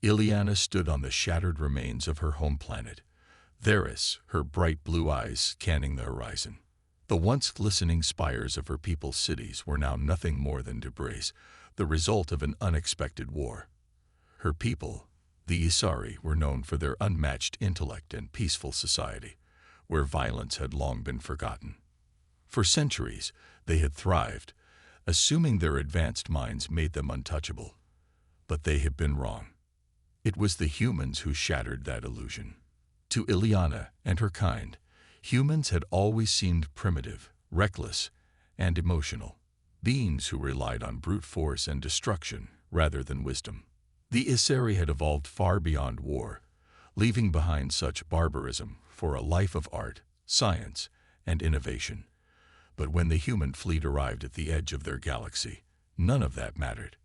Ileana stood on the shattered remains of her home planet, Varys, her bright blue eyes scanning the horizon. The once glistening spires of her people's cities were now nothing more than debris, the result of an unexpected war. Her people, the Isari, were known for their unmatched intellect and peaceful society, where violence had long been forgotten. For centuries, they had thrived, assuming their advanced minds made them untouchable. But they had been wrong. It was the humans who shattered that illusion. To Ileana and her kind, humans had always seemed primitive, reckless, and emotional, beings who relied on brute force and destruction rather than wisdom. The Isari had evolved far beyond war, leaving behind such barbarism for a life of art, science, and innovation. But when the human fleet arrived at the edge of their galaxy, none of that mattered.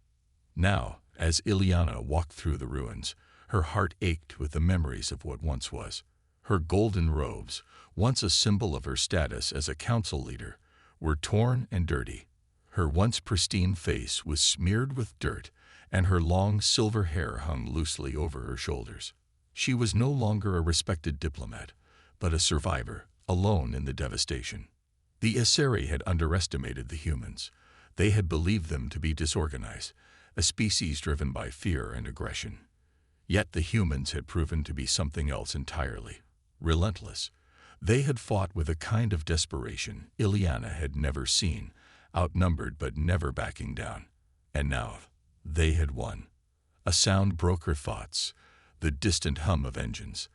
Now, as Ileana walked through the ruins, her heart ached with the memories of what once was. Her golden robes, once a symbol of her status as a council leader, were torn and dirty. Her once pristine face was smeared with dirt, and her long silver hair hung loosely over her shoulders. She was no longer a respected diplomat, but a survivor, alone in the devastation. The Isari had underestimated the humans. They had believed them to be disorganized, a species driven by fear and aggression. Yet the humans had proven to be something else entirely, relentless. They had fought with a kind of desperation Ileana had never seen, outnumbered but never backing down. And now, they had won. A sound broke her thoughts, the distant hum of engines.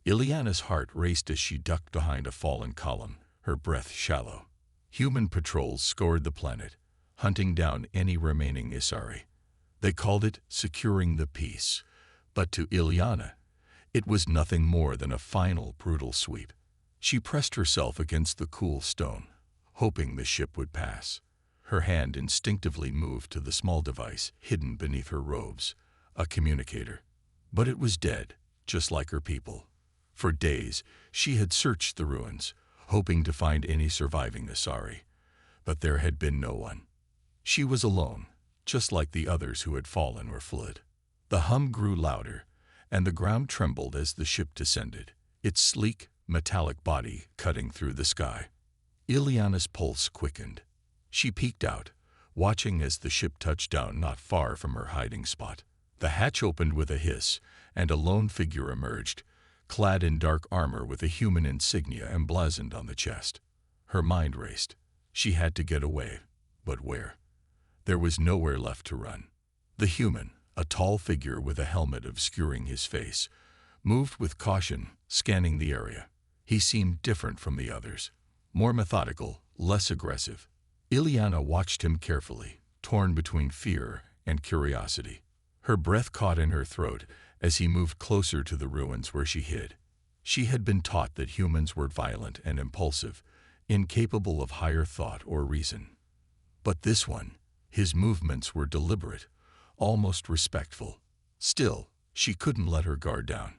Ileana's heart raced as she ducked behind a fallen column, her breath shallow. Human patrols scoured the planet, hunting down any remaining Isari. They called it securing the peace, but to Ileana, it was nothing more than a final, brutal sweep. She pressed herself against the cool stone, hoping the ship would pass. Her hand instinctively moved to the small device hidden beneath her robes, a communicator. But it was dead, just like her people. For days, she had searched the ruins, hoping to find any surviving Isari, but there had been no one. She was alone, just like the others who had fallen or fled. The hum grew louder, and the ground trembled as the ship descended, its sleek, metallic body cutting through the sky. Ileana's pulse quickened. She peeked out, watching as the ship touched down not far from her hiding spot. The hatch opened with a hiss, and a lone figure emerged, clad in dark armor with a human insignia emblazoned on the chest. Her mind raced. She had to get away, but where? There was nowhere left to run. The human, a tall figure with a helmet obscuring his face, moved with caution, scanning the area. He seemed different from the others, more methodical, less aggressive. Ileana watched him carefully, torn between fear and curiosity. Her breath caught in her throat as he moved closer to the ruins where she hid. She had been taught that humans were violent and impulsive, incapable of higher thought or reason. But this one, his movements were deliberate, almost respectful. Still, she couldn't let her guard down.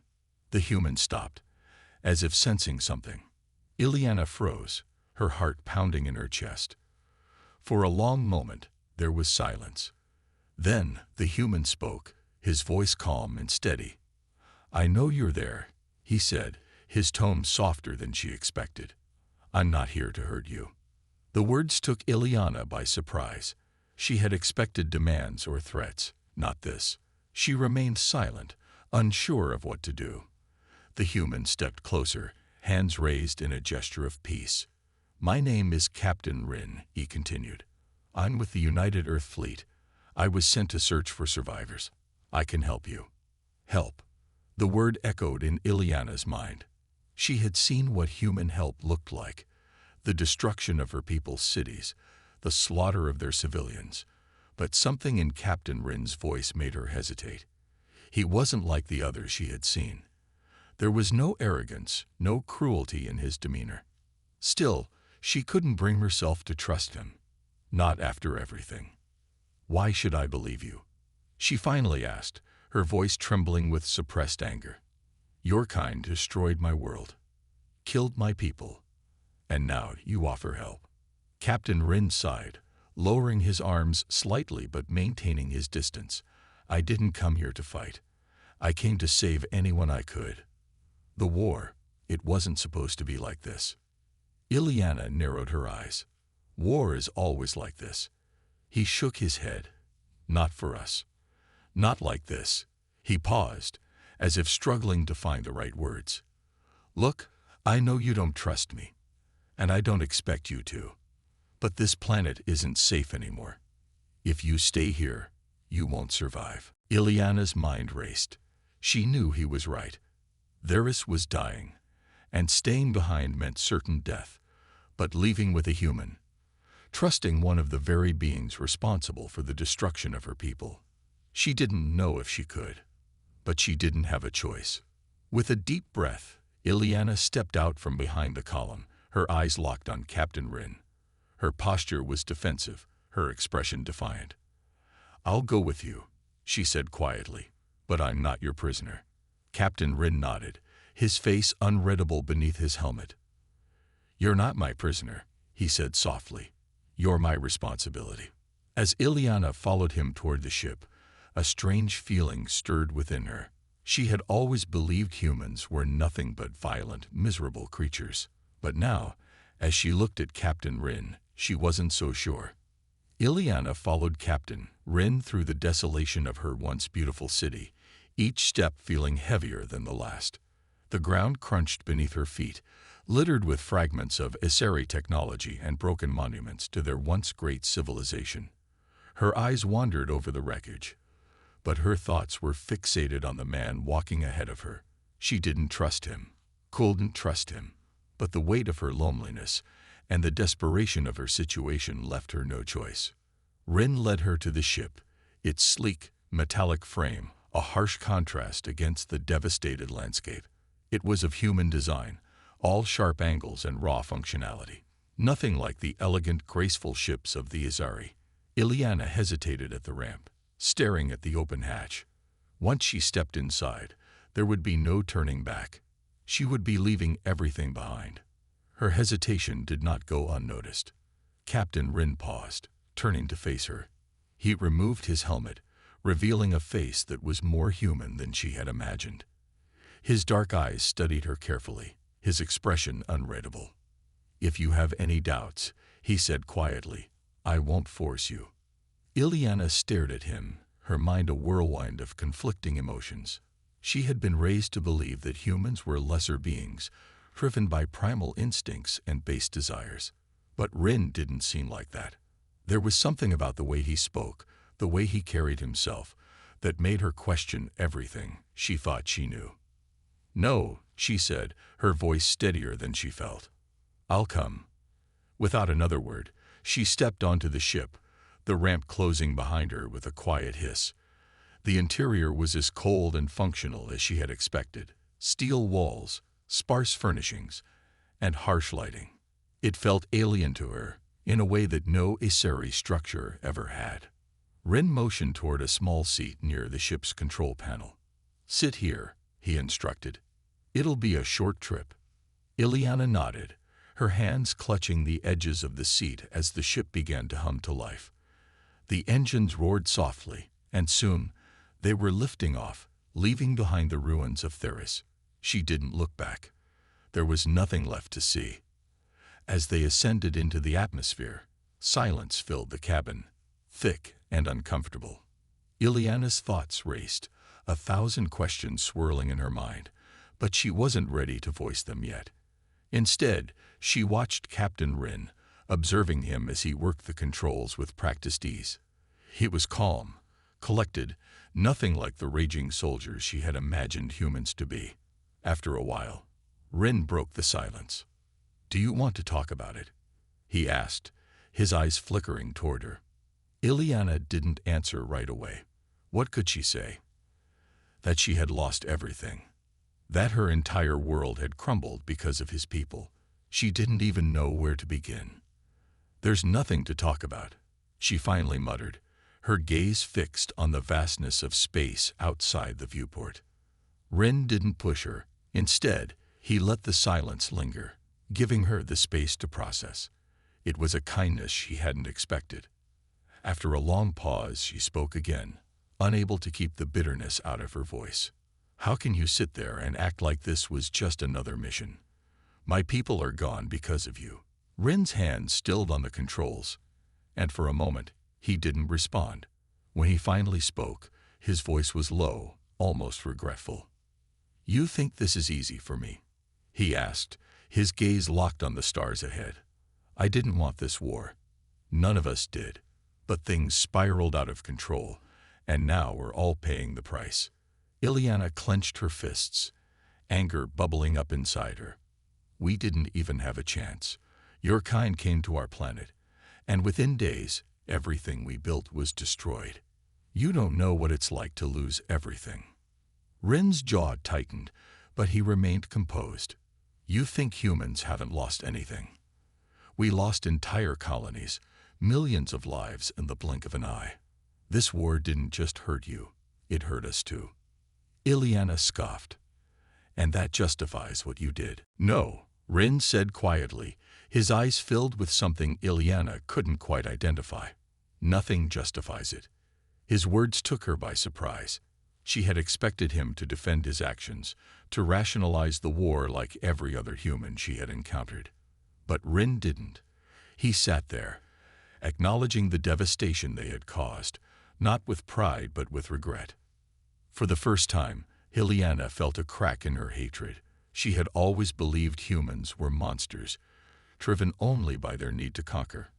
The human stopped, as if sensing something. Ileana froze, her heart pounding in her chest. For a long moment, there was silence. Then the human spoke, his voice calm and steady. "I know you're there," he said, his tone softer than she expected. "I'm not here to hurt you." The words took Ileana by surprise. She had expected demands or threats, not this. She remained silent, unsure of what to do. The human stepped closer, hands raised in a gesture of peace. "My name is Captain Rin," he continued. "I'm with the United Earth Fleet. I was sent to search for survivors. I can help you." Help. The word echoed in Ileana's mind. She had seen what human help looked like, the destruction of her people's cities, the slaughter of their civilians. But something in Captain Rin's voice made her hesitate. He wasn't like the others she had seen. There was no arrogance, no cruelty in his demeanor. Still, she couldn't bring herself to trust him. Not after everything. "Why should I believe you?" she finally asked, her voice trembling with suppressed anger. "Your kind destroyed my world, killed my people, and now you offer help." Captain Rin sighed, lowering his arms slightly but maintaining his distance. "I didn't come here to fight. I came to save anyone I could. The war, it wasn't supposed to be like this. Ileana narrowed her eyes. War is always like this. He shook his head. Not for us. Not like this. He paused, as if struggling to find the right words. Look, I know you don't trust me, and I don't expect you to. But this planet isn't safe anymore. If you stay here, you won't survive. Ileana's mind raced. She knew he was right. Theris was dying, and staying behind meant certain death, but leaving with a human, trusting one of the very beings responsible for the destruction of her people. She didn't know if she could, but she didn't have a choice. With a deep breath, Ileana stepped out from behind the column, her eyes locked on Captain Rin. Her posture was defensive, her expression defiant. I'll go with you, she said quietly, but I'm not your prisoner. Captain Rin nodded, his face unreadable beneath his helmet. You're not my prisoner, he said softly. You're my responsibility. As Ileana followed him toward the ship, a strange feeling stirred within her. She had always believed humans were nothing but violent, miserable creatures. But now, as she looked at Captain Rin, she wasn't so sure. Ileana followed Captain Rin through the desolation of her once beautiful city, each step feeling heavier than the last. The ground crunched beneath her feet, littered with fragments of Isari technology and broken monuments to their once great civilization. Her eyes wandered over the wreckage, but her thoughts were fixated on the man walking ahead of her. She didn't trust him, couldn't trust him, but the weight of her loneliness and the desperation of her situation left her no choice. Rin led her to the ship, its sleek, metallic frame, a harsh contrast against the devastated landscape. It was of human design, all sharp angles and raw functionality. Nothing like the elegant, graceful ships of the Isari. Ileana hesitated at the ramp, staring at the open hatch. Once she stepped inside, there would be no turning back. She would be leaving everything behind. Her hesitation did not go unnoticed. Captain Rin paused, turning to face her. He removed his helmet, revealing a face that was more human than she had imagined. His dark eyes studied her carefully, his expression unreadable. If you have any doubts, he said quietly, I won't force you. Ileana stared at him, her mind a whirlwind of conflicting emotions. She had been raised to believe that humans were lesser beings, driven by primal instincts and base desires. But Rin didn't seem like that. There was something about the way he spoke, the way he carried himself, that made her question everything she thought she knew. No, she said, her voice steadier than she felt. I'll come. Without another word, she stepped onto the ship, the ramp closing behind her with a quiet hiss. The interior was as cold and functional as she had expected. Steel walls, sparse furnishings, and harsh lighting. It felt alien to her, in a way that no Isari structure ever had. Rin motioned toward a small seat near the ship's control panel. Sit here, he instructed. It'll be a short trip. Ileana nodded, her hands clutching the edges of the seat as the ship began to hum to life. The engines roared softly, and soon they were lifting off, leaving behind the ruins of Theris. She didn't look back. There was nothing left to see. As they ascended into the atmosphere, silence filled the cabin, thick and uncomfortable. Ileana's thoughts raced, 1,000 questions swirling in her mind, but she wasn't ready to voice them yet. Instead, she watched Captain Rin, observing him as he worked the controls with practiced ease. He was calm, collected, nothing like the raging soldiers she had imagined humans to be. After a while, Rin broke the silence. Do you want to talk about it? He asked, his eyes flickering toward her. Ileana didn't answer right away. What could she say? That she had lost everything. That her entire world had crumbled because of his people. She didn't even know where to begin. There's nothing to talk about, she finally muttered, her gaze fixed on the vastness of space outside the viewport. Rin didn't push her. Instead, he let the silence linger, giving her the space to process. It was a kindness she hadn't expected. After a long pause, she spoke again, unable to keep the bitterness out of her voice. How can you sit there and act like this was just another mission? My people are gone because of you." Rin's hand stilled on the controls, and for a moment, he didn't respond. When he finally spoke, his voice was low, almost regretful. "You think this is easy for me?" he asked, his gaze locked on the stars ahead. "I didn't want this war. None of us did. But things spiraled out of control, and now we're all paying the price." Ileana clenched her fists, anger bubbling up inside her. "We didn't even have a chance. Your kind came to our planet, and within days, everything we built was destroyed. You don't know what it's like to lose everything." Rin's jaw tightened, but he remained composed. "You think humans haven't lost anything? We lost entire colonies, millions of lives in the blink of an eye. This war didn't just hurt you, it hurt us too." Ileana scoffed. "And that justifies what you did." "No," Rin said quietly, his eyes filled with something Ileana couldn't quite identify. "Nothing justifies it." His words took her by surprise. She had expected him to defend his actions, to rationalize the war like every other human she had encountered. But Rin didn't. He sat there, acknowledging the devastation they had caused, not with pride but with regret. For the first time, Ileana felt a crack in her hatred. She had always believed humans were monsters, driven only by their need to conquer.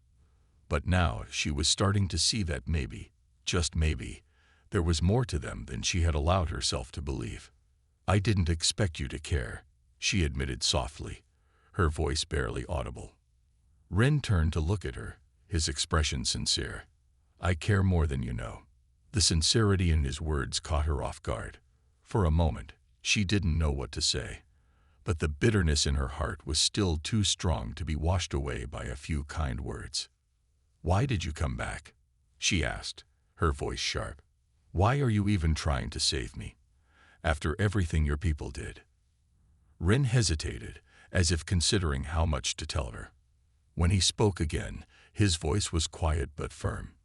But now she was starting to see that maybe, just maybe, there was more to them than she had allowed herself to believe. "I didn't expect you to care," she admitted softly, her voice barely audible. Rin turned to look at her, his expression sincere. "I care more than you know." The sincerity in his words caught her off guard. For a moment, she didn't know what to say. But the bitterness in her heart was still too strong to be washed away by a few kind words. "Why did you come back?" she asked, her voice sharp. "Why are you even trying to save me, after everything your people did?" Rin hesitated, as if considering how much to tell her. When he spoke again, his voice was quiet but firm.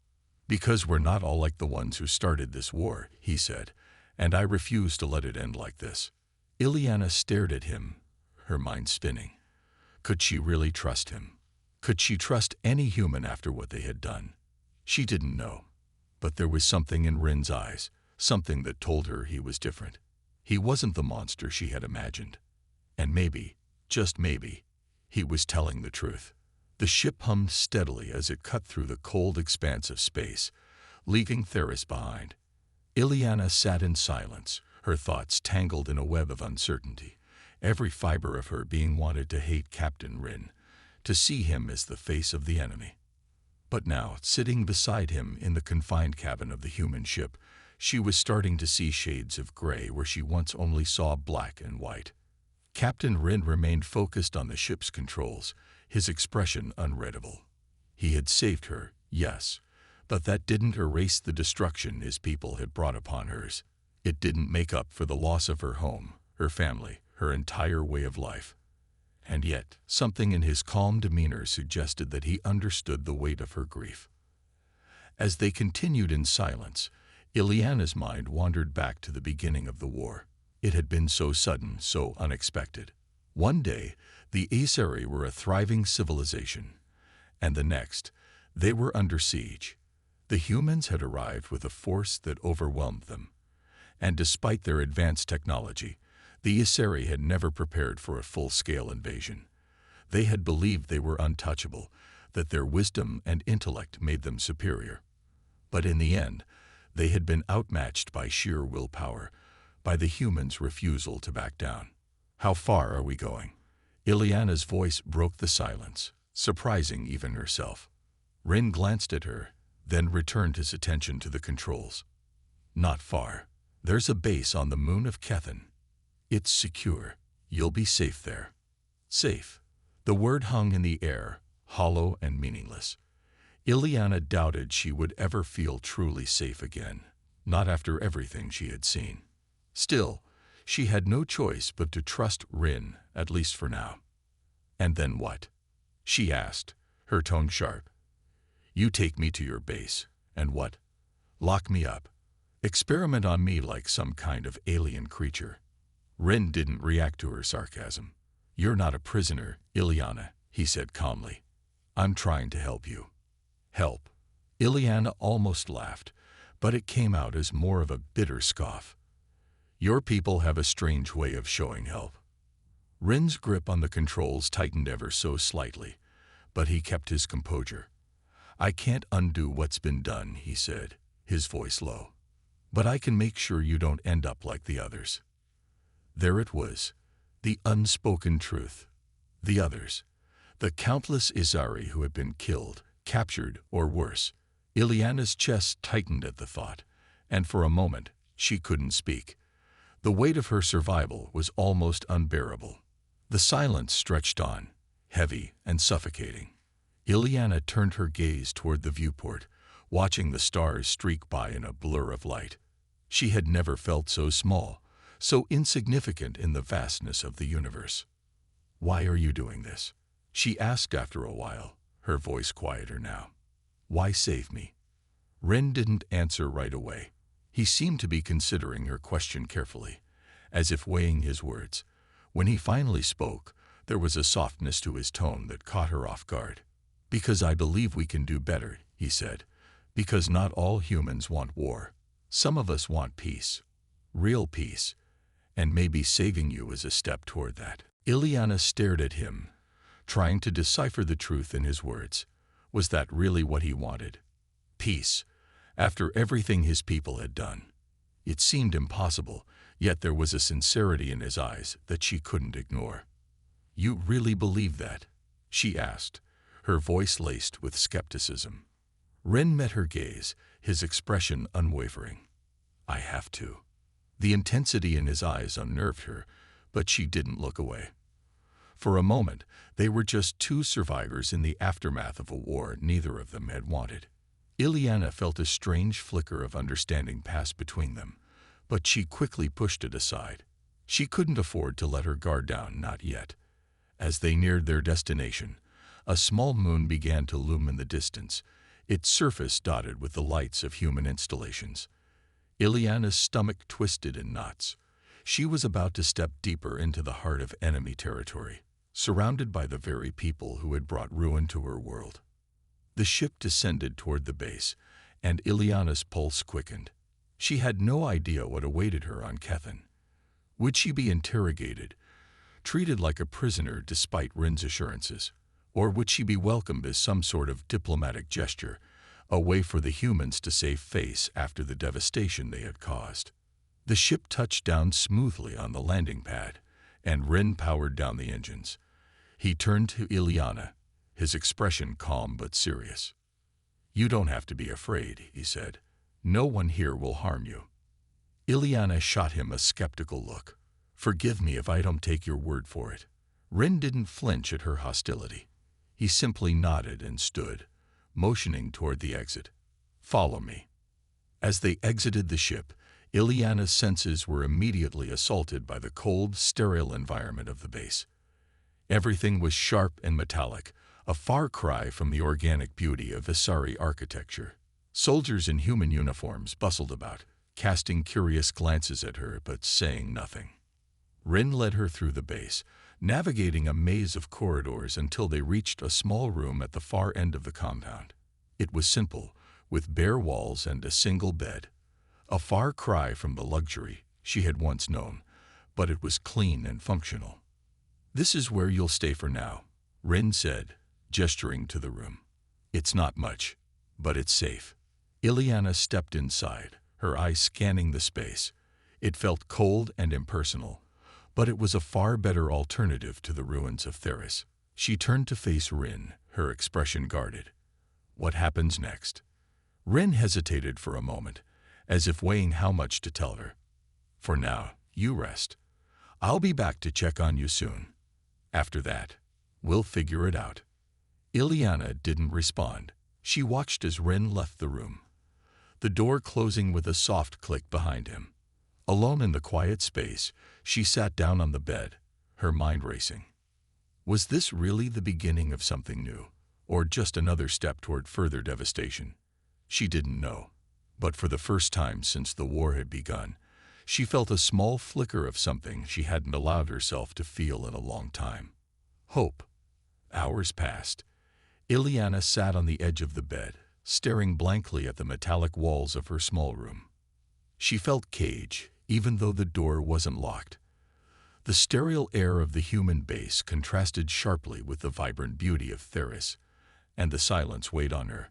"Because we're not all like the ones who started this war," he said, "and I refuse to let it end like this." Ileana stared at him, her mind spinning. Could she really trust him? Could she trust any human after what they had done? She didn't know. But there was something in Rin's eyes, something that told her he was different. He wasn't the monster she had imagined. And maybe, just maybe, he was telling the truth. The ship hummed steadily as it cut through the cold expanse of space, leaving Theris behind. Ileana sat in silence, her thoughts tangled in a web of uncertainty, every fiber of her being wanted to hate Captain Rin, to see him as the face of the enemy. But now, sitting beside him in the confined cabin of the human ship, she was starting to see shades of gray where she once only saw black and white. Captain Rin remained focused on the ship's controls, his expression unreadable. He had saved her, yes, but that didn't erase the destruction his people had brought upon hers. It didn't make up for the loss of her home, her family, her entire way of life. And yet, something in his calm demeanor suggested that he understood the weight of her grief. As they continued in silence, Ileana's mind wandered back to the beginning of the war. It had been so sudden, so unexpected. One day, the Aesari were a thriving civilization, and the next, they were under siege. The humans had arrived with a force that overwhelmed them, and despite their advanced technology, the Aesari had never prepared for a full-scale invasion. They had believed they were untouchable, that their wisdom and intellect made them superior. But in the end, they had been outmatched by sheer willpower, by the humans' refusal to back down. "How far are we going?" Ileana's voice broke the silence, surprising even herself. Rin glanced at her, then returned his attention to the controls. "Not far. There's a base on the moon of Kethan. It's secure. You'll be safe there." Safe. The word hung in the air, hollow and meaningless. Ileana doubted she would ever feel truly safe again, not after everything she had seen. Still, she had no choice but to trust Rin, at least for now. "And then what?" she asked, her tone sharp. "You take me to your base, and what? Lock me up. Experiment on me like some kind of alien creature. Ren didn't react to her sarcasm. You're not a prisoner, Ileana, he said calmly. I'm trying to help you. Help. Ileana almost laughed, but it came out as more of a bitter scoff. Your people have a strange way of showing help. Ren's grip on the controls tightened ever so slightly, but he kept his composure. I can't undo what's been done, he said, his voice low. But I can make sure you don't end up like the others. There it was, the unspoken truth. The others, the countless Izari who had been killed, captured, or worse. Ileana's chest tightened at the thought, and for a moment she couldn't speak. The weight of her survival was almost unbearable. The silence stretched on, heavy and suffocating. Ileana turned her gaze toward the viewport, watching the stars streak by in a blur of light. She had never felt so small, so insignificant in the vastness of the universe. Why are you doing this? She asked after a while, her voice quieter now. Why save me? Ren didn't answer right away. He seemed to be considering her question carefully, as if weighing his words. When he finally spoke, there was a softness to his tone that caught her off guard. Because I believe we can do better, he said. Because not all humans want war. Some of us want peace. Real peace. And maybe saving you is a step toward that. Ileana stared at him, trying to decipher the truth in his words. Was that really what he wanted? Peace, after everything his people had done. It seemed impossible, yet there was a sincerity in his eyes that she couldn't ignore. You really believe that? She asked, her voice laced with skepticism. Ren met her gaze, his expression unwavering. I have to. The intensity in his eyes unnerved her, but she didn't look away. For a moment, they were just two survivors in the aftermath of a war neither of them had wanted. Ileana felt a strange flicker of understanding pass between them, but she quickly pushed it aside. She couldn't afford to let her guard down, not yet. As they neared their destination, a small moon began to loom in the distance, its surface dotted with the lights of human installations. Ileana's stomach twisted in knots. She was about to step deeper into the heart of enemy territory, surrounded by the very people who had brought ruin to her world. The ship descended toward the base, and Ileana's pulse quickened. She had no idea what awaited her on Kethen. Would she be interrogated, treated like a prisoner despite Rin's assurances? Or would she be welcomed as some sort of diplomatic gesture, a way for the humans to save face after the devastation they had caused? The ship touched down smoothly on the landing pad, and Rin powered down the engines. He turned to Ileana, his expression calm but serious. You don't have to be afraid, he said. No one here will harm you. Ileana shot him a skeptical look. Forgive me if I don't take your word for it. Rin didn't flinch at her hostility. He simply nodded and stood, motioning toward the exit. Follow me. As they exited the ship, Ileana's senses were immediately assaulted by the cold, sterile environment of the base. Everything was sharp and metallic, a far cry from the organic beauty of Isari architecture. Soldiers in human uniforms bustled about, casting curious glances at her but saying nothing. Rin led her through the base, navigating a maze of corridors until they reached a small room at the far end of the compound. It was simple, with bare walls and a single bed. A far cry from the luxury she had once known, but it was clean and functional. This is where you'll stay for now, Rin said, gesturing to the room. It's not much, but it's safe. Ileana stepped inside, her eyes scanning the space. It felt cold and impersonal, but it was a far better alternative to the ruins of Theris. She turned to face Rin, her expression guarded. What happens next? Rin hesitated for a moment, as if weighing how much to tell her. For now, you rest. I'll be back to check on you soon. After that, we'll figure it out. Ileana didn't respond. She watched as Rin left the room, the door closing with a soft click behind him. Alone in the quiet space, she sat down on the bed, her mind racing. Was this really the beginning of something new, or just another step toward further devastation? She didn't know. But for the first time since the war had begun, she felt a small flicker of something she hadn't allowed herself to feel in a long time. Hope. Hours passed. Ileana sat on the edge of the bed, staring blankly at the metallic walls of her small room. She felt caged, even though the door wasn't locked. The sterile air of the human base contrasted sharply with the vibrant beauty of Theris, and the silence weighed on her.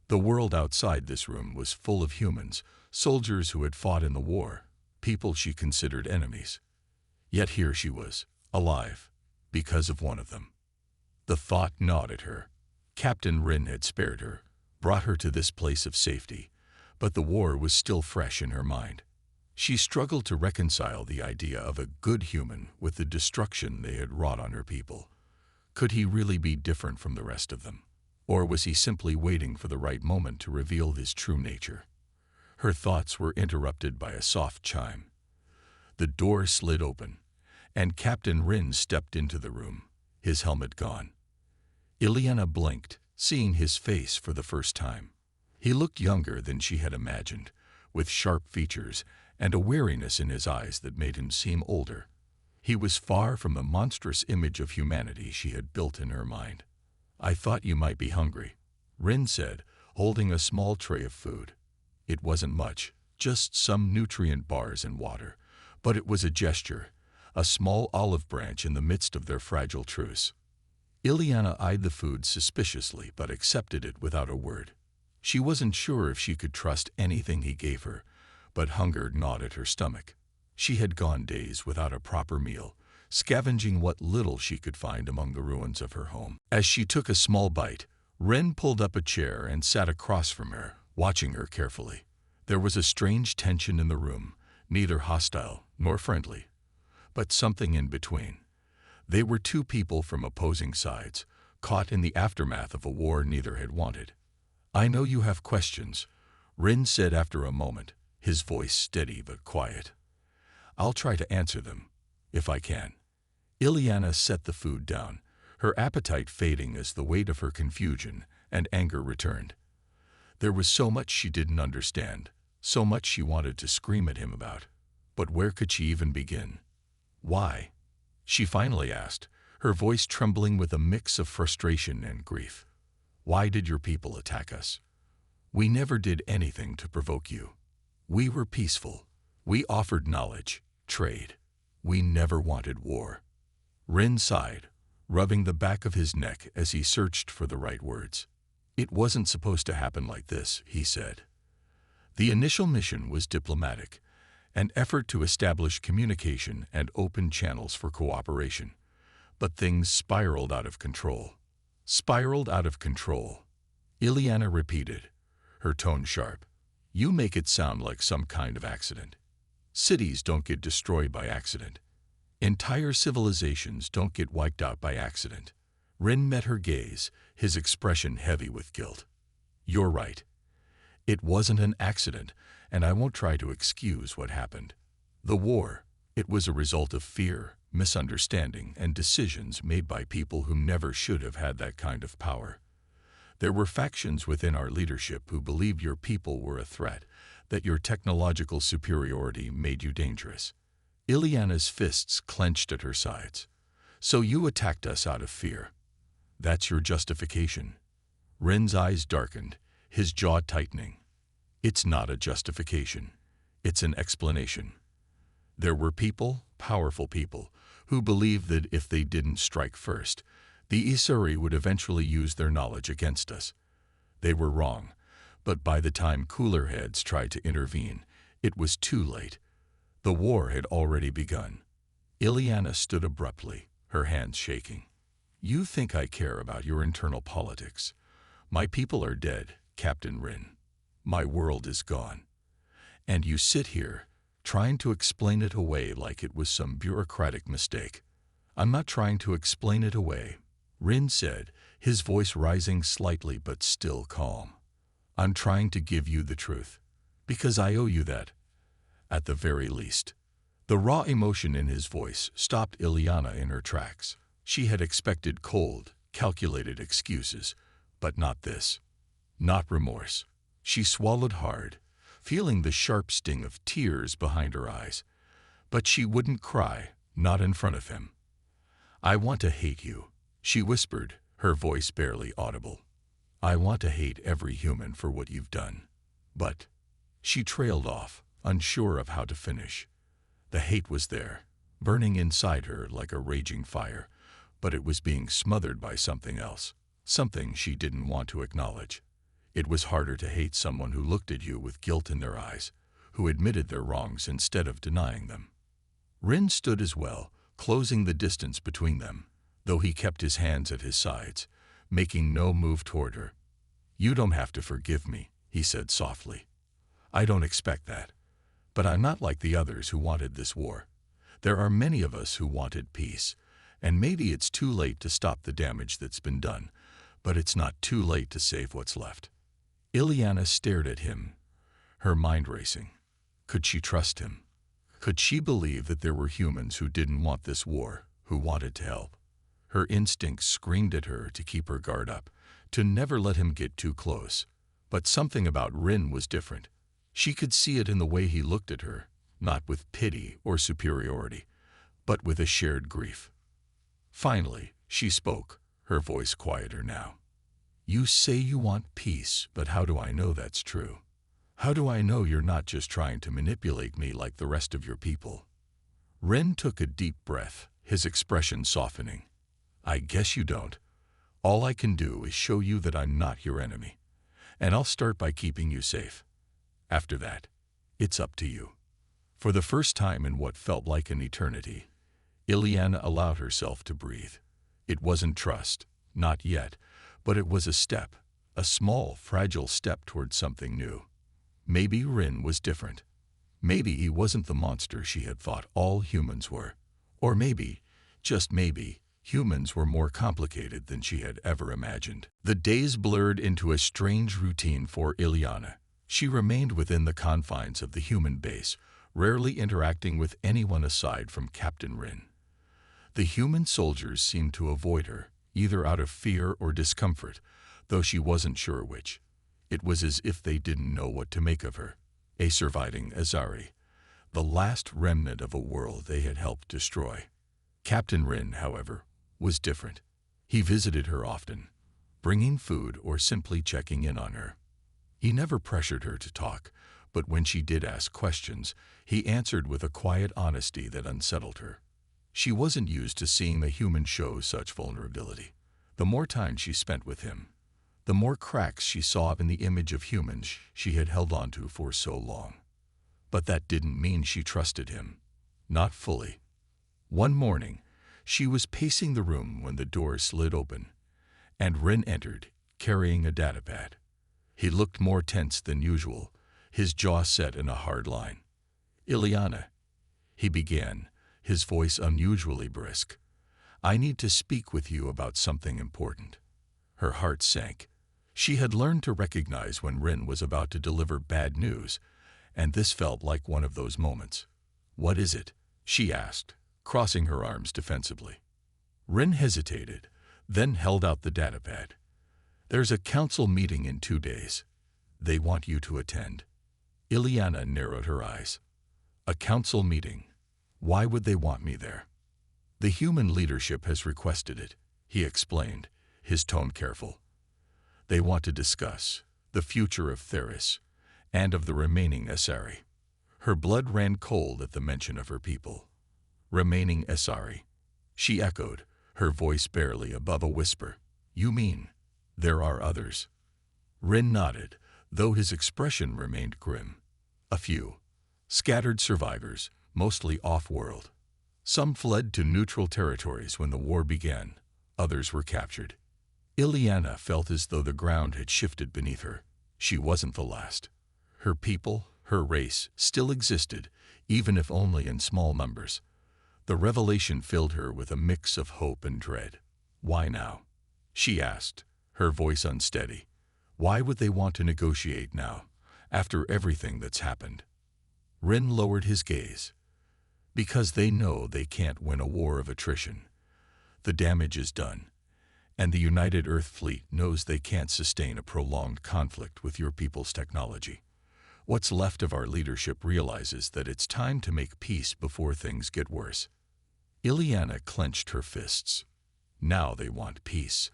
The world outside this room was full of humans, soldiers who had fought in the war, people she considered enemies. Yet here she was, alive, because of one of them. The thought gnawed at her. Captain Rin had spared her, brought her to this place of safety, but the war was still fresh in her mind. She struggled to reconcile the idea of a good human with the destruction they had wrought on her people. Could he really be different from the rest of them? Or was he simply waiting for the right moment to reveal his true nature? Her thoughts were interrupted by a soft chime. The door slid open, and Captain Rin stepped into the room, his helmet gone. Ileana blinked, seeing his face for the first time. He looked younger than she had imagined, with sharp features and a wariness in his eyes that made him seem older. He was far from the monstrous image of humanity she had built in her mind. "I thought you might be hungry," Rin said, holding a small tray of food. It wasn't much, just some nutrient bars and water, but it was a gesture, a small olive branch in the midst of their fragile truce. Ileana eyed the food suspiciously but accepted it without a word. She wasn't sure if she could trust anything he gave her, but hunger gnawed at her stomach. She had gone days without a proper meal, scavenging what little she could find among the ruins of her home. As she took a small bite, Ren pulled up a chair and sat across from her, watching her carefully. There was a strange tension in the room, neither hostile nor friendly, but something in between. They were two people from opposing sides, caught in the aftermath of a war neither had wanted. "I know you have questions," Rin said after a moment, his voice steady but quiet. "I'll try to answer them, if I can." Ileana set the food down, her appetite fading as the weight of her confusion and anger returned. There was so much she didn't understand, so much she wanted to scream at him about. But where could she even begin? "Why?" she finally asked, her voice trembling with a mix of frustration and grief. "Why did your people attack us? We never did anything to provoke you. We were peaceful. We offered knowledge, trade. We never wanted war." Rin sighed, rubbing the back of his neck as he searched for the right words. "It wasn't supposed to happen like this," he said. The initial mission was diplomatic, an effort to establish communication and open channels for cooperation. But things spiraled out of control. Spiraled out of control. Ileana repeated, her tone sharp. "You make it sound like some kind of accident. Cities don't get destroyed by accident. Entire civilizations don't get wiped out by accident." Rin met her gaze, his expression heavy with guilt. "You're right. It wasn't an accident, and I won't try to excuse what happened. The war, it was a result of fear, misunderstanding, and decisions made by people who never should have had that kind of power. There were factions within our leadership who believed your people were a threat, that your technological superiority made you dangerous." Ileana's fists clenched at her sides. "So you attacked us out of fear. That's your justification?" Rin's eyes darkened, his jaw tightening. "It's not a justification. It's an explanation. There were people, powerful people, who believed that if they didn't strike first, the Isuri would eventually use their knowledge against us. They were wrong, but by the time cooler heads tried to intervene, it was too late. The war had already begun." Ileana stood abruptly, her hands shaking. "You think I care about your internal politics. My people are dead, Captain Rin. My world is gone. And you sit here, trying to explain it away like it was some bureaucratic mistake." "I'm not trying to explain it away," Rin said, his voice rising slightly but still calm. "I'm trying to give you the truth, because I owe you that, at the very least." The raw emotion in his voice stopped Ileana in her tracks. She had expected cold, calculated excuses, but not this. Not remorse. She swallowed hard, feeling the sharp sting of tears behind her eyes. But she wouldn't cry, not in front of him. "I want to hate you," she whispered, her voice barely audible. "I want to hate every human for what you've done." But she trailed off, unsure of how to finish. The hate was there, burning inside her like a raging fire, but it was being smothered by something else, something she didn't want to acknowledge. It was harder to hate someone who looked at you with guilt in their eyes, who admitted their wrongs instead of denying them. Rin stood as well, closing the distance between them, though he kept his hands at his sides, making no move toward her. "You don't have to forgive me," he said softly. "I don't expect that. But I'm not like the others who wanted this war. There are many of us who wanted peace, and maybe it's too late to stop the damage that's been done, but it's not too late to save what's left." Ileana stared at him, her mind racing. Could she trust him? Could she believe that there were humans who didn't want this war, who wanted to help? Her instincts screamed at her to keep her guard up, to never let him get too close. But something about Rin was different. She could see it in the way he looked at her, not with pity or superiority, but with a shared grief. Finally, she spoke, her voice quieter now. "You say you want peace, but how do I know that's true? How do I know you're not just trying to manipulate me like the rest of your people?" Ren took a deep breath, his expression softening. "I guess you don't. All I can do is show you that I'm not your enemy, and I'll start by keeping you safe. After that, it's up to you." For the first time in what felt like an eternity, Ileana allowed herself to breathe. It wasn't trust, not yet, but it was a step, a small, fragile step toward something new. Maybe Rin was different. Maybe he wasn't the monster she had thought all humans were. Or maybe, just maybe, humans were more complicated than she had ever imagined. The days blurred into a strange routine for Ileana. She remained within the confines of the human base, rarely interacting with anyone aside from Captain Rin. The human soldiers seemed to avoid her, either out of fear or discomfort, though she wasn't sure which. It was as if they didn't know what to make of her, a surviving Azari, the last remnant of a world they had helped destroy. Captain Rin, however, was different. He visited her often, bringing food or simply checking in on her. He never pressured her to talk, but when she did ask questions, he answered with a quiet honesty that unsettled her. She wasn't used to seeing the human show such vulnerability. The more time she spent with him, the more cracks she saw in the image of humans she had held onto for so long. But that didn't mean she trusted him. Not fully. One morning, she was pacing the room when the door slid open, and Rin entered, carrying a datapad. He looked more tense than usual, his jaw set in a hard line. "Ileana," he began, his voice unusually brisk. "I need to speak with you about something important." Her heart sank. She had learned to recognize when Rin was about to deliver bad news, and this felt like one of those moments. "What is it?" she asked, crossing her arms defensively. Rin hesitated, then held out the datapad. "There's a council meeting in 2 days. They want you to attend." Ileana narrowed her eyes. "A council meeting? Why would they want me there?" "The human leadership has requested it," he explained, his tone careful. "They want to discuss the future of Theris and of the remaining Asari." Her blood ran cold at the mention of her people. "Remaining Asari," she echoed, her voice barely above a whisper. "You mean there are others?" Rin nodded, though his expression remained grim. "A few. Scattered survivors, mostly off-world. Some fled to neutral territories when the war began. Others were captured." Ileana felt as though the ground had shifted beneath her. She wasn't the last. Her people, her race, still existed, even if only in small numbers. The revelation filled her with a mix of hope and dread. "Why now?" she asked, her voice unsteady. "Why would they want to negotiate now, after everything that's happened?" Rin lowered his gaze. "Because they know they can't win a war of attrition. The damage is done, and the United Earth Fleet knows they can't sustain a prolonged conflict with your people's technology. What's left of our leadership realizes that it's time to make peace before things get worse. Ileana clenched her fists. Now they want peace.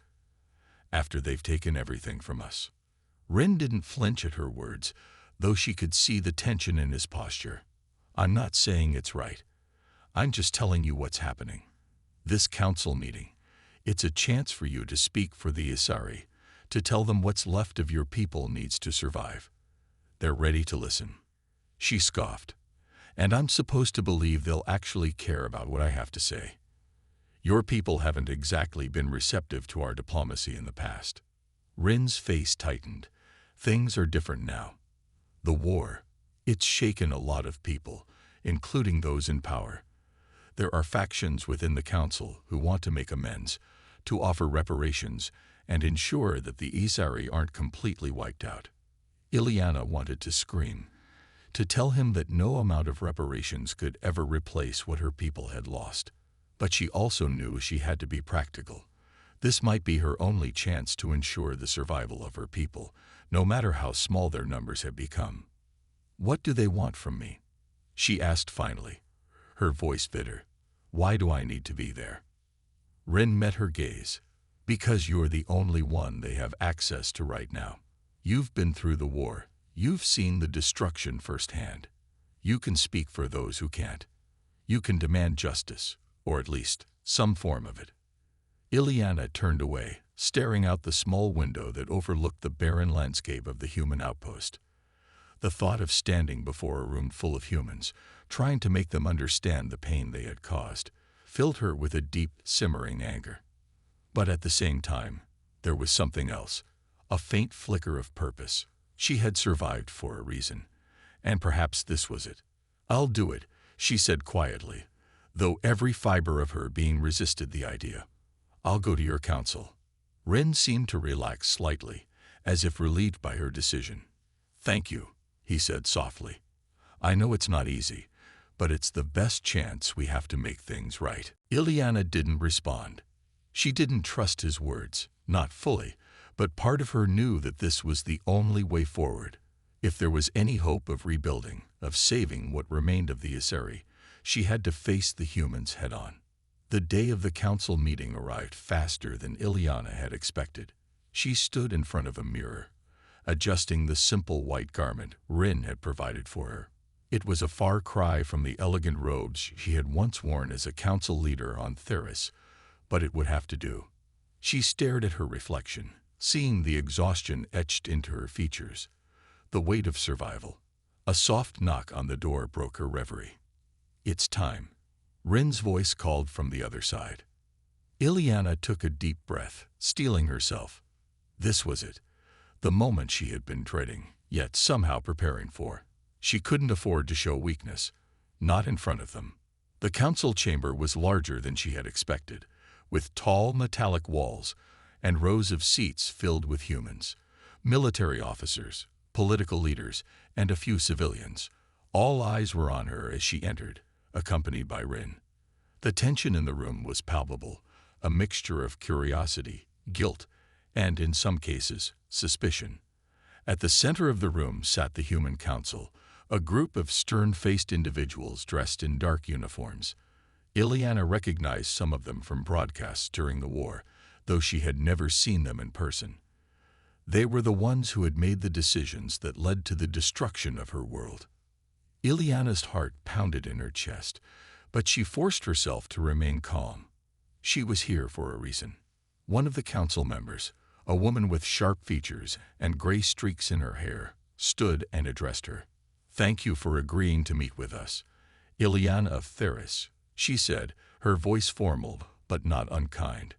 After they've taken everything from us. Rin didn't flinch at her words, though she could see the tension in his posture. I'm not saying it's right. I'm just telling you what's happening. This council meeting, it's a chance for you to speak for the Isari, to tell them what's left of your people needs to survive. They're ready to listen. She scoffed. And I'm supposed to believe they'll actually care about what I have to say. Your people haven't exactly been receptive to our diplomacy in the past. Rin's face tightened. Things are different now. The war, it's shaken a lot of people, including those in power. There are factions within the council who want to make amends, to offer reparations, and ensure that the Isari aren't completely wiped out. Ileana wanted to scream, to tell him that no amount of reparations could ever replace what her people had lost. But she also knew she had to be practical. This might be her only chance to ensure the survival of her people, no matter how small their numbers have become. What do they want from me? She asked finally, her voice bitter. Why do I need to be there? Rin met her gaze. Because you're the only one they have access to right now. You've been through the war. You've seen the destruction firsthand. You can speak for those who can't. You can demand justice, or at least some form of it. Ileana turned away, staring out the small window that overlooked the barren landscape of the human outpost. The thought of standing before a room full of humans, trying to make them understand the pain they had caused, filled her with a deep, simmering anger. But at the same time, there was something else, a faint flicker of purpose. She had survived for a reason, and perhaps this was it. I'll do it, she said quietly, though every fiber of her being resisted the idea. I'll go to your council. Rin seemed to relax slightly, as if relieved by her decision. Thank you, he said softly. I know it's not easy, but it's the best chance we have to make things right. Ileana didn't respond. She didn't trust his words, not fully, but part of her knew that this was the only way forward. If there was any hope of rebuilding, of saving what remained of the Isari, she had to face the humans head-on. The day of the council meeting arrived faster than Ileana had expected. She stood in front of a mirror, adjusting the simple white garment Rin had provided for her. It was a far cry from the elegant robes she had once worn as a council leader on Theris, but it would have to do. She stared at her reflection, seeing the exhaustion etched into her features, the weight of survival. A soft knock on the door broke her reverie. It's time. Rin's voice called from the other side. Ileana took a deep breath, steeling herself. This was it, the moment she had been dreading, yet somehow preparing for. She couldn't afford to show weakness, not in front of them. The council chamber was larger than she had expected, with tall metallic walls and rows of seats filled with humans, military officers, political leaders, and a few civilians. All eyes were on her as she entered, accompanied by Rin. The tension in the room was palpable, a mixture of curiosity, guilt, and, in some cases, suspicion. At the center of the room sat the Human Council, a group of stern-faced individuals dressed in dark uniforms. Ileana recognized some of them from broadcasts during the war, though she had never seen them in person. They were the ones who had made the decisions that led to the destruction of her world. Ileana's heart pounded in her chest, but she forced herself to remain calm. She was here for a reason. One of the council members, a woman with sharp features and gray streaks in her hair, stood and addressed her. Thank you for agreeing to meet with us. Ileana of Theris, she said, her voice formal but not unkind.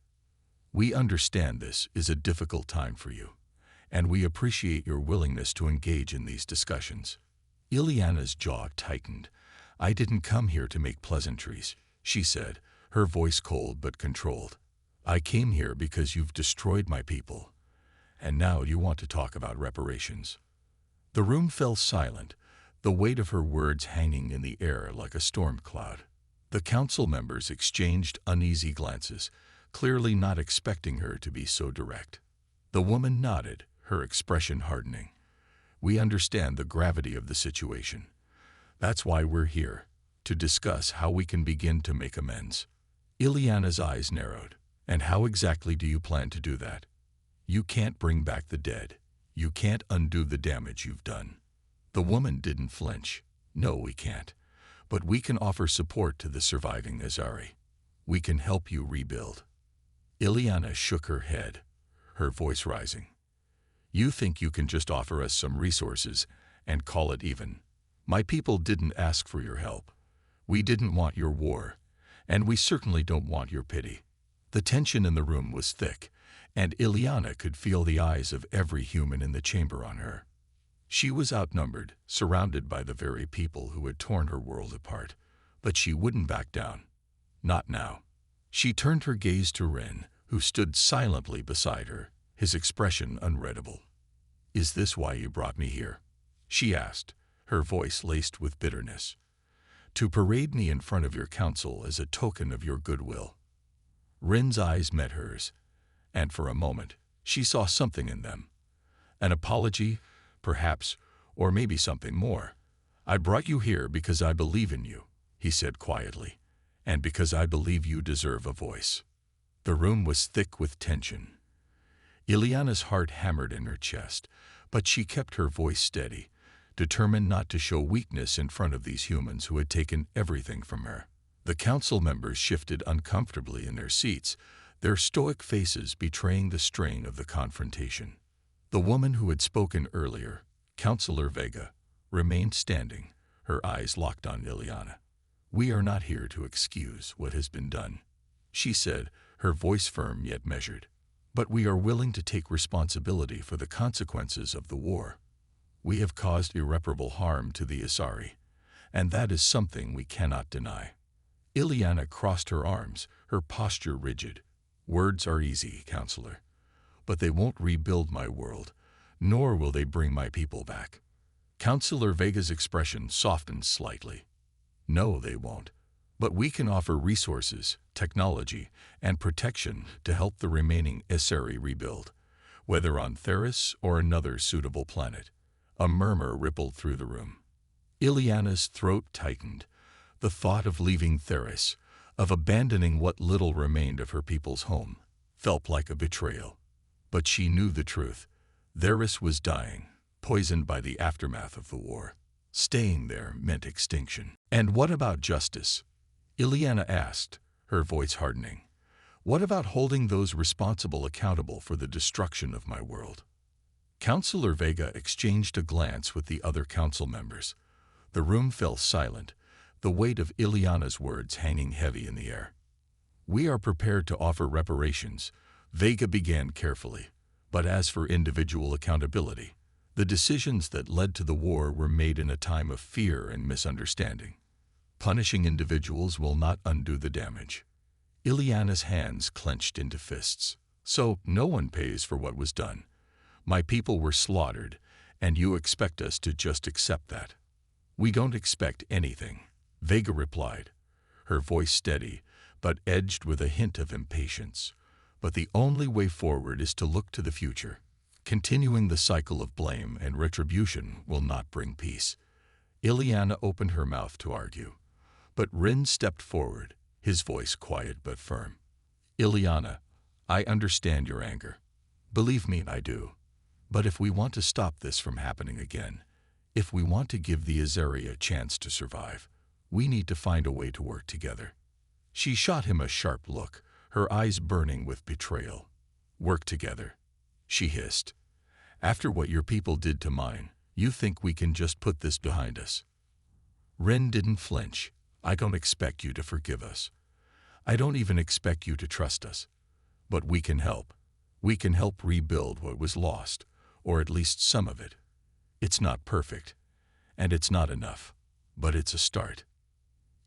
We understand this is a difficult time for you, and we appreciate your willingness to engage in these discussions. Ileana's jaw tightened. I didn't come here to make pleasantries, she said, her voice cold but controlled. I came here because you've destroyed my people, and now you want to talk about reparations. The room fell silent, the weight of her words hanging in the air like a storm cloud. The council members exchanged uneasy glances, clearly not expecting her to be so direct. The woman nodded, her expression hardening. We understand the gravity of the situation. That's why we're here, to discuss how we can begin to make amends." Ileana's eyes narrowed. "And how exactly do you plan to do that? You can't bring back the dead. You can't undo the damage you've done." The woman didn't flinch. "No, we can't. But we can offer support to the surviving Azari. We can help you rebuild." Ileana shook her head, her voice rising. "You think you can just offer us some resources and call it even? My people didn't ask for your help. We didn't want your war, and we certainly don't want your pity." The tension in the room was thick, and Ileana could feel the eyes of every human in the chamber on her. She was outnumbered, surrounded by the very people who had torn her world apart, but she wouldn't back down. Not now. She turned her gaze to Rin, who stood silently beside her, his expression unreadable. "Is this why you brought me here?" she asked, her voice laced with bitterness. "To parade me in front of your council as a token of your goodwill?" Rin's eyes met hers, and for a moment she saw something in them. An apology, perhaps, or maybe something more. "I brought you here because I believe in you," he said quietly, "and because I believe you deserve a voice." The room was thick with tension. Ileana's heart hammered in her chest, but she kept her voice steady, determined not to show weakness in front of these humans who had taken everything from her. The council members shifted uncomfortably in their seats, their stoic faces betraying the strain of the confrontation. The woman who had spoken earlier, Councillor Vega, remained standing, her eyes locked on Ileana. "We are not here to excuse what has been done," she said, her voice firm yet measured. "But we are willing to take responsibility for the consequences of the war. We have caused irreparable harm to the Asari, and that is something we cannot deny." Ileana crossed her arms, her posture rigid. "Words are easy, Counselor, but they won't rebuild my world, nor will they bring my people back." Councillor Vega's expression softened slightly. "No, they won't. But we can offer resources, technology, and protection to help the remaining Asari rebuild, whether on Theris or another suitable planet." A murmur rippled through the room. Ileana's throat tightened. The thought of leaving Theris, of abandoning what little remained of her people's home, felt like a betrayal. But she knew the truth. Theris was dying, poisoned by the aftermath of the war. Staying there meant extinction. "And what about justice?" Ileana asked, her voice hardening. "What about holding those responsible accountable for the destruction of my world?" Councillor Vega exchanged a glance with the other council members. The room fell silent, the weight of Ileana's words hanging heavy in the air. "We are prepared to offer reparations," Vega began carefully. "But as for individual accountability, the decisions that led to the war were made in a time of fear and misunderstanding. Punishing individuals will not undo the damage." Ileana's hands clenched into fists. "So no one pays for what was done. My people were slaughtered, and you expect us to just accept that?" "We don't expect anything," Vega replied, her voice steady, but edged with a hint of impatience. "But the only way forward is to look to the future. Continuing the cycle of blame and retribution will not bring peace." Ileana opened her mouth to argue, but Rin stepped forward, his voice quiet but firm. "Ileana, I understand your anger. Believe me, I do. But if we want to stop this from happening again, if we want to give the Azari a chance to survive, we need to find a way to work together." She shot him a sharp look, her eyes burning with betrayal. "Work together," she hissed. "After what your people did to mine, you think we can just put this behind us?" Ren didn't flinch. "I don't expect you to forgive us. I don't even expect you to trust us. But we can help. We can help rebuild what was lost, or at least some of it. It's not perfect, and it's not enough, but it's a start."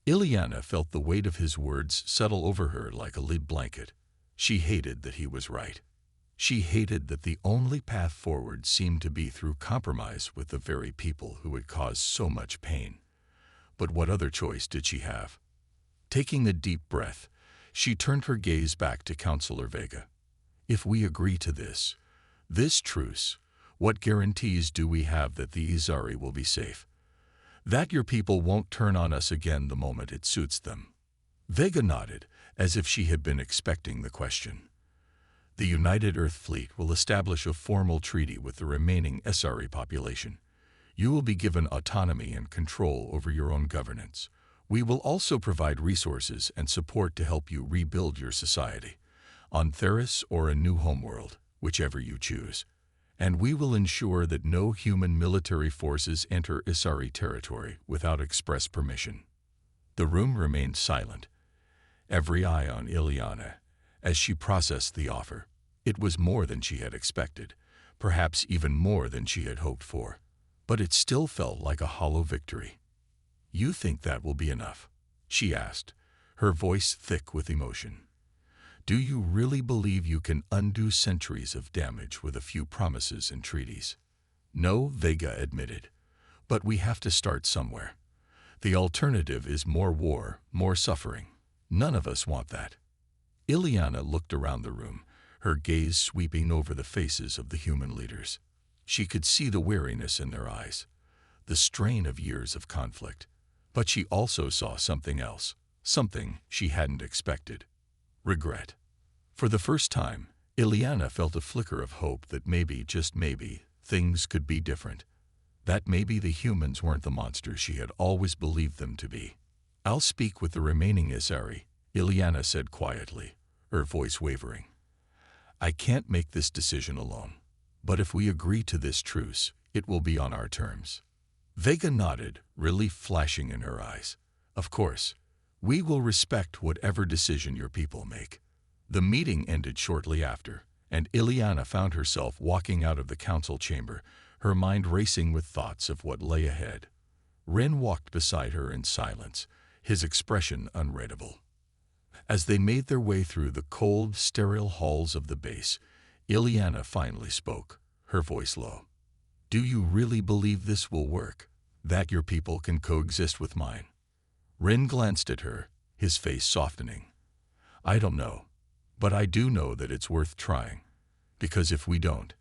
Ileana felt the weight of his words settle over her like a lead blanket. She hated that he was right. She hated that the only path forward seemed to be through compromise with the very people who had caused so much pain. But what other choice did she have? Taking a deep breath, she turned her gaze back to Councillor Vega. "If we agree to this truce, What guarantees do we have that the Izari will be safe? That your people won't turn on us again the moment it suits them." Vega nodded, as if she had been expecting the question. "The United Earth Fleet will establish a formal treaty with the remaining Isari population. You will be given autonomy and control over your own governance. We will also provide resources and support to help you rebuild your society, on Theris or a new homeworld, whichever you choose. And we will ensure that no human military forces enter Isari territory without express permission." The room remained silent, every eye on Ileana, as she processed the offer. It was more than she had expected, perhaps even more than she had hoped for, but it still felt like a hollow victory. "You think that will be enough?" she asked, her voice thick with emotion. "Do you really believe you can undo centuries of damage with a few promises and treaties?" "No," Vega admitted, "but we have to start somewhere. The alternative is more war, more suffering. None of us want that." Ileana looked around the room, her gaze sweeping over the faces of the human leaders. She could see the weariness in their eyes, the strain of years of conflict. But she also saw something else, something she hadn't expected. Regret. For the first time, Ileana felt a flicker of hope that maybe, just maybe, things could be different. That maybe the humans weren't the monsters she had always believed them to be. "I'll speak with the remaining Isari," Ileana said quietly, her voice wavering. "I can't make this decision alone. But if we agree to this truce, it will be on our terms." Vega nodded, relief flashing in her eyes. "Of course. We will respect whatever decision your people make." The meeting ended shortly after, and Ileana found herself walking out of the council chamber, her mind racing with thoughts of what lay ahead. Ren walked beside her in silence, his expression unreadable. As they made their way through the cold, sterile halls of the base, Ileana finally spoke, her voice low. "Do you really believe this will work? That your people can coexist with mine?" Ren glanced at her, his face softening. "I don't know, but I do know that it's worth trying. Because if we don't,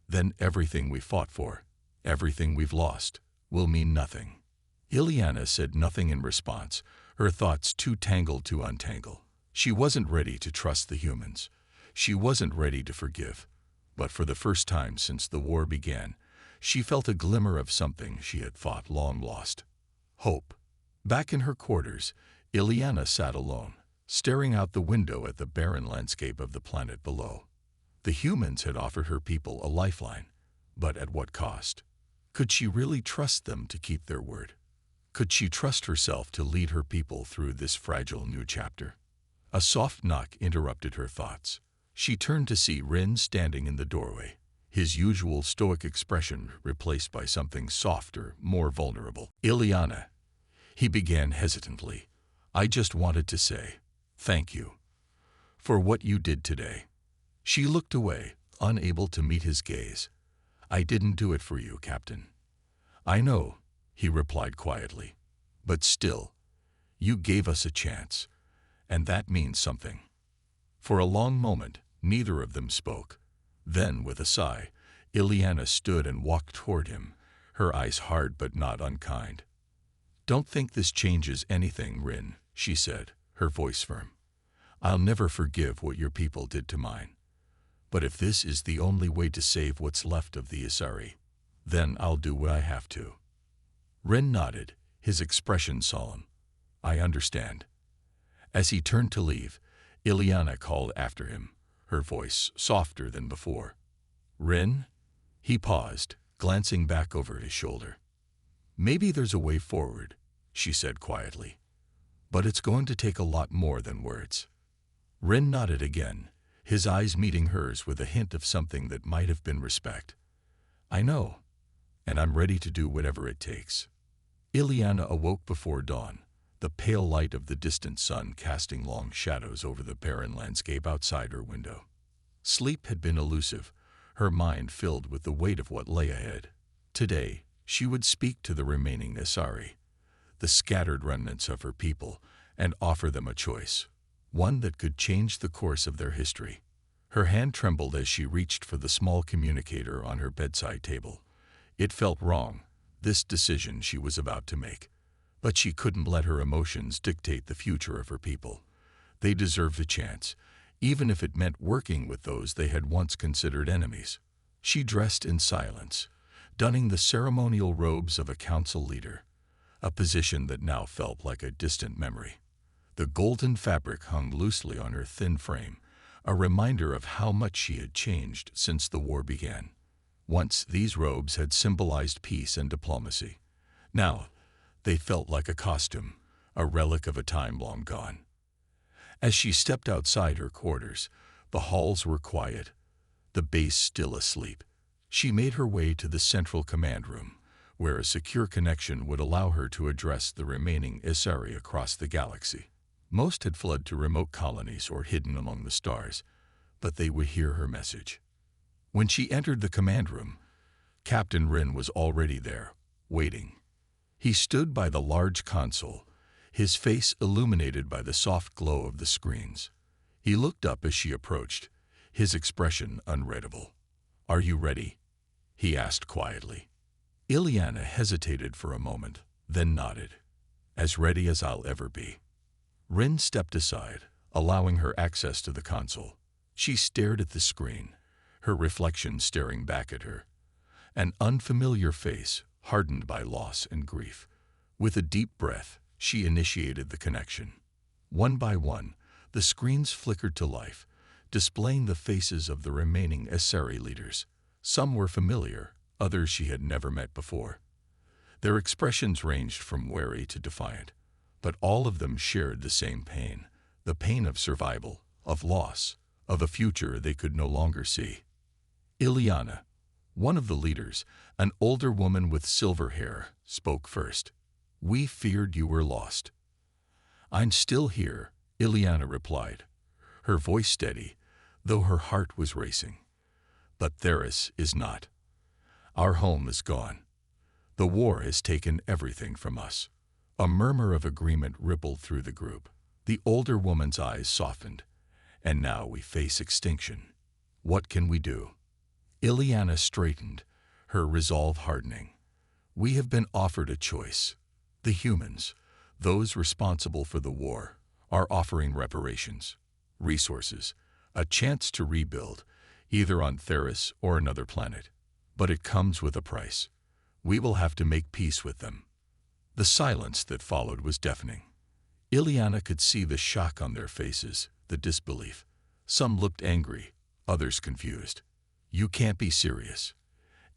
then everything we fought for, everything we've lost, will mean nothing." Ileana said nothing in response, her thoughts too tangled to untangle. She wasn't ready to trust the humans. She wasn't ready to forgive. But for the first time since the war began, she felt a glimmer of something she had thought long lost. Hope. Back in her quarters, Ileana sat alone, staring out the window at the barren landscape of the planet below. The humans had offered her people a lifeline, but at what cost? Could she really trust them to keep their word? Could she trust herself to lead her people through this fragile new chapter? A soft knock interrupted her thoughts. She turned to see Ren standing in the doorway, his usual stoic expression replaced by something softer, more vulnerable. "Ileana," he began hesitantly, "I just wanted to say thank you for what you did today." She looked away, unable to meet his gaze. "I didn't do it for you, Captain." "I know," he replied quietly, "but still, you gave us a chance, and that means something." For a long moment, neither of them spoke. Then, with a sigh, Ileana stood and walked toward him, her eyes hard but not unkind. "Don't think this changes anything, Rin," she said, her voice firm. "I'll never forgive what your people did to mine. But if this is the only way to save what's left of the Isari, then I'll do what I have to." Rin nodded, his expression solemn. "I understand." As he turned to leave, Ileana called after him, her voice softer than before. "Rin?" He paused, glancing back over his shoulder. "Maybe there's a way forward," she said quietly. "But it's going to take a lot more than words." Rin nodded again, his eyes meeting hers with a hint of something that might have been respect. "I know, and I'm ready to do whatever it takes." Ileana awoke before dawn, the pale light of the distant sun casting long shadows over the barren landscape outside her window. Sleep had been elusive, her mind filled with the weight of what lay ahead. Today, she would speak to the remaining Isari, the scattered remnants of her people, and offer them a choice, one that could change the course of their history. Her hand trembled as she reached for the small communicator on her bedside table. It felt wrong, this decision she was about to make. But she couldn't let her emotions dictate the future of her people. They deserved a chance, even if it meant working with those they had once considered enemies. She dressed in silence, donning the ceremonial robes of a council leader, a position that now felt like a distant memory. The golden fabric hung loosely on her thin frame, a reminder of how much she had changed since the war began. Once these robes had symbolized peace and diplomacy. Now, they felt like a costume, a relic of a time long gone. As she stepped outside her quarters, the halls were quiet, the base still asleep. She made her way to the central command room, where a secure connection would allow her to address the remaining Isari across the galaxy. Most had fled to remote colonies or hidden among the stars, but they would hear her message. When she entered the command room, Captain Rin was already there, waiting. He stood by the large console, his face illuminated by the soft glow of the screens. He looked up as she approached, his expression unreadable. "Are you ready?" he asked quietly. Ileana hesitated for a moment, then nodded. "As ready as I'll ever be." Rin stepped aside, allowing her access to the console. She stared at the screen, her reflection staring back at her. An unfamiliar face, hardened by loss and grief. With a deep breath, she initiated the connection. One by one, the screens flickered to life, displaying the faces of the remaining Isari leaders. Some were familiar, others she had never met before. Their expressions ranged from wary to defiant, but all of them shared the same pain, the pain of survival, of loss, of a future they could no longer see. Ileana, one of the leaders, an older woman with silver hair, spoke first. "We feared you were lost." "I'm still here," Ileana replied, her voice steady, though her heart was racing. "But Theris is not. Our home is gone. The war has taken everything from us." A murmur of agreement rippled through the group. The older woman's eyes softened. "And now we face extinction. What can we do?" Ileana straightened, her resolve hardening. "We have been offered a choice. The humans, those responsible for the war, are offering reparations, resources, a chance to rebuild, either on Theris or another planet. But it comes with a price. We will have to make peace with them." The silence that followed was deafening. Ileana could see the shock on their faces, the disbelief. Some looked angry, others confused. "You can't be serious."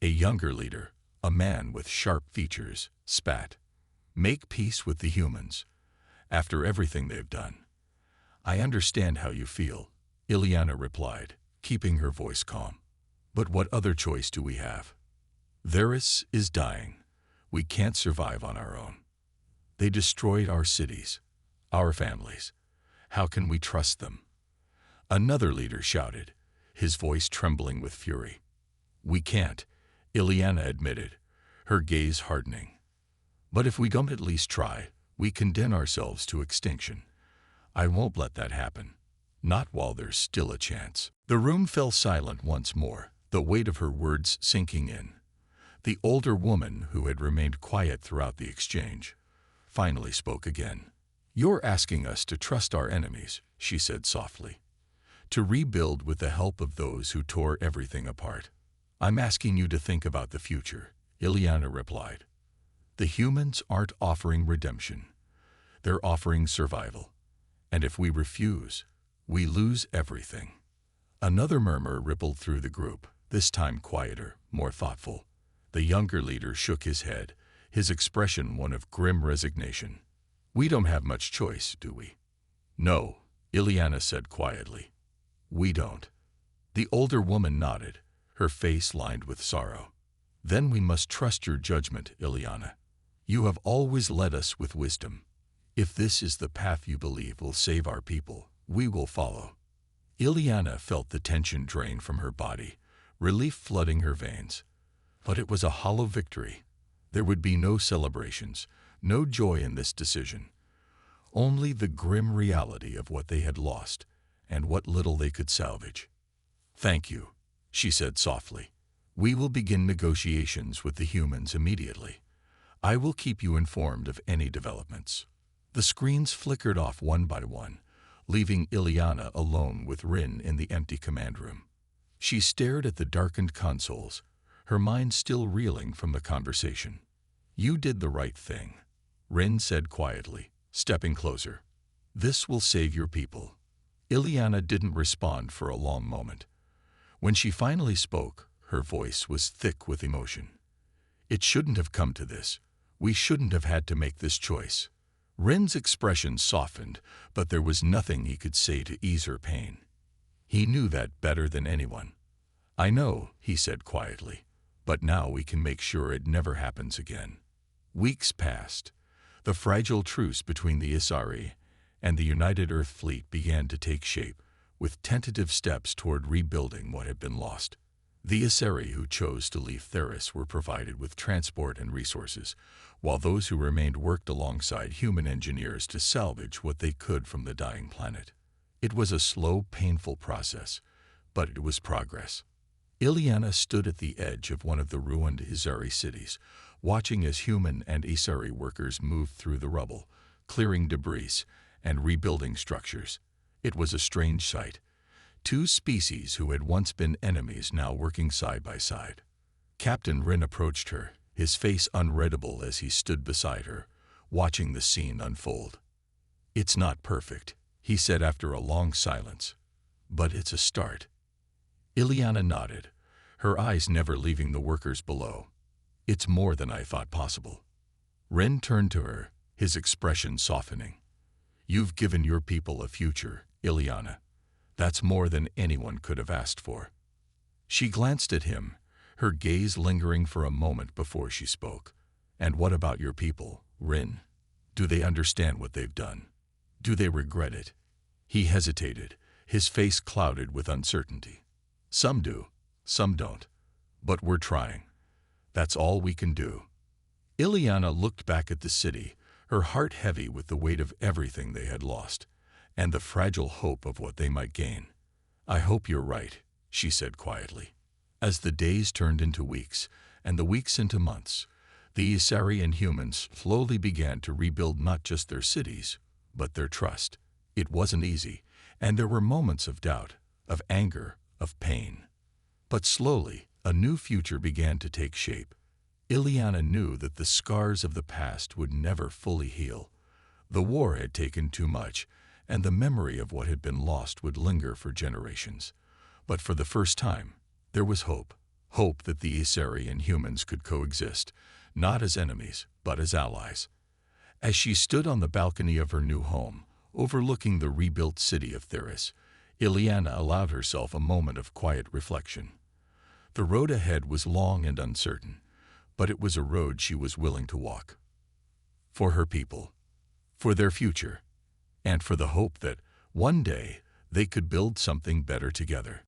A younger leader, a man with sharp features, spat. "Make peace with the humans, after everything they've done." "I understand how you feel," Ileana replied, keeping her voice calm. "But what other choice do we have? Theris is dying. We can't survive on our own. They destroyed our cities, our families. How can we trust them?" Another leader shouted, his voice trembling with fury. "We can't," Ileana admitted, her gaze hardening. "But if we don't at least try, we condemn ourselves to extinction. I won't let that happen. Not while there's still a chance." The room fell silent once more, the weight of her words sinking in. The older woman, who had remained quiet throughout the exchange, finally spoke again. "You're asking us to trust our enemies," she said softly. "To rebuild with the help of those who tore everything apart." "I'm asking you to think about the future," Ileana replied. "The humans aren't offering redemption. They're offering survival. And if we refuse, we lose everything." Another murmur rippled through the group, this time quieter, more thoughtful. The younger leader shook his head, his expression one of grim resignation. "We don't have much choice, do we?" "No," Ileana said quietly. "We don't." The older woman nodded, her face lined with sorrow. "Then we must trust your judgment, Ileana. You have always led us with wisdom. If this is the path you believe will save our people, we will follow." Ileana felt the tension drain from her body, relief flooding her veins. But it was a hollow victory. There would be no celebrations, no joy in this decision. Only the grim reality of what they had lost and what little they could salvage. "Thank you," she said softly. "We will begin negotiations with the humans immediately. I will keep you informed of any developments." The screens flickered off one by one, leaving Ileana alone with Rin in the empty command room. She stared at the darkened consoles, her mind still reeling from the conversation. "You did the right thing," Rin said quietly, stepping closer. "This will save your people." Ileana didn't respond for a long moment. When she finally spoke, her voice was thick with emotion. "It shouldn't have come to this. We shouldn't have had to make this choice." Rin's expression softened, but there was nothing he could say to ease her pain. He knew that better than anyone. "I know," he said quietly, "but now we can make sure it never happens again." Weeks passed. The fragile truce between the Isari and the United Earth Fleet began to take shape, with tentative steps toward rebuilding what had been lost. The Isari who chose to leave Theris were provided with transport and resources, while those who remained worked alongside human engineers to salvage what they could from the dying planet. It was a slow, painful process, but it was progress. Ileana stood at the edge of one of the ruined Isari cities, watching as human and Isari workers moved through the rubble, clearing debris and rebuilding structures. It was a strange sight. Two species who had once been enemies now working side by side. Captain Rin approached her, his face unreadable as he stood beside her, watching the scene unfold. "It's not perfect," he said after a long silence, "but it's a start." Ileana nodded, her eyes never leaving the workers below. "It's more than I thought possible." Rin turned to her, his expression softening. "You've given your people a future, Ileana. That's more than anyone could have asked for." She glanced at him, her gaze lingering for a moment before she spoke. "And what about your people, Rin? Do they understand what they've done? Do they regret it?" He hesitated, his face clouded with uncertainty. "Some do, some don't. But we're trying. That's all we can do." Ileana looked back at the city, her heart heavy with the weight of everything they had lost, and the fragile hope of what they might gain. "I hope you're right," she said quietly. As the days turned into weeks, and the weeks into months, the Isari and humans slowly began to rebuild not just their cities, but their trust. It wasn't easy, and there were moments of doubt, of anger, of pain. But slowly, a new future began to take shape. Ileana knew that the scars of the past would never fully heal. The war had taken too much, and the memory of what had been lost would linger for generations. But for the first time, there was hope. Hope that the Isari and humans could coexist, not as enemies, but as allies. As she stood on the balcony of her new home, overlooking the rebuilt city of Theris, Ileana allowed herself a moment of quiet reflection. The road ahead was long and uncertain, but it was a road she was willing to walk. For her people, for their future, and for the hope that, one day, they could build something better together.